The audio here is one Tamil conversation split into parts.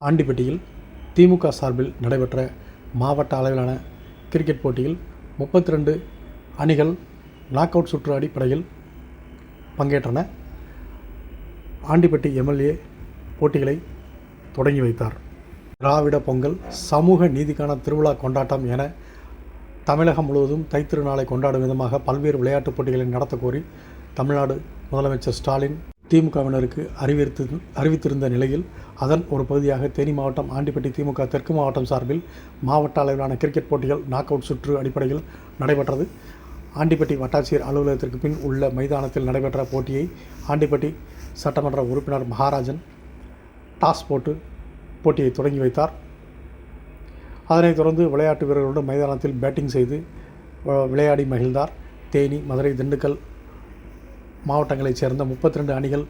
ஆண்டிப்பட்டியில் திமுக சார்பில் நடைபெற்ற மாவட்ட அளவிலான கிரிக்கெட் போட்டியில் 32 அணிகள் நாக் அவுட் சுற்று அடிப்படையில் பங்கேற்றன. ஆண்டிப்பட்டி எம்எல்ஏ போட்டிகளை தொடங்கி வைத்தார். திராவிட பொங்கல், சமூக நீதிக்கான திருவிழா கொண்டாட்டம் என தமிழகம் முழுவதும் தைத்திருநாளை கொண்டாடும் விதமாக பல்வேறு விளையாட்டுப் போட்டிகளை நடத்த கோரி தமிழ்நாடு முதலமைச்சர் ஸ்டாலின் திமுகவினருக்கு அறிவித்திருந்த நிலையில் அதன் ஒரு பகுதியாக தேனி மாவட்டம் ஆண்டிப்பட்டி திமுக தெற்கு மாவட்டம் சார்பில் மாவட்ட அளவிலான கிரிக்கெட் போட்டிகள் நாக் அவுட் சுற்று அடிப்படையில் நடைபெற்றது. ஆண்டிப்பட்டி வட்டாட்சியர் அலுவலகத்திற்கு பின் உள்ள மைதானத்தில் நடைபெற்ற போட்டியை ஆண்டிப்பட்டி சட்டமன்ற உறுப்பினர் மகாராஜன் டாஸ் போட்டு போட்டியை தொடங்கி வைத்தார். அதனைத் தொடர்ந்து விளையாட்டு வீரர்களுடன் மைதானத்தில் பேட்டிங் செய்து விளையாடி மகிழ்ந்தார். தேனி, மதுரை, திண்டுக்கல் மாவட்டங்களைச் சேர்ந்த 32 அணிகள்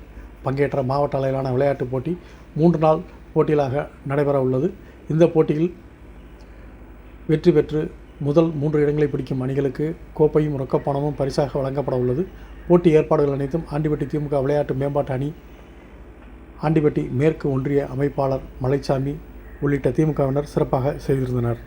பங்கேற்ற மாவட்ட அளவிலான விளையாட்டுப் போட்டி 3 நாள் போட்டிகளாக நடைபெற உள்ளது. இந்த போட்டியில் வெற்றி பெற்று முதல் 3 இடங்களை பிடிக்கும் அணிகளுக்கு கோப்பையும் ரொக்கப்பணமும் பரிசாக வழங்கப்பட உள்ளது. போட்டி ஏற்பாடுகள் அனைத்தும் ஆண்டிப்பட்டி திமுக விளையாட்டு மேம்பாட்டு அணி, ஆண்டிப்பட்டி மேற்கு ஒன்றிய அமைப்பாளர் மலைச்சாமி உள்ளிட்ட திமுகவினர் சிறப்பாக செய்திருந்தனர்.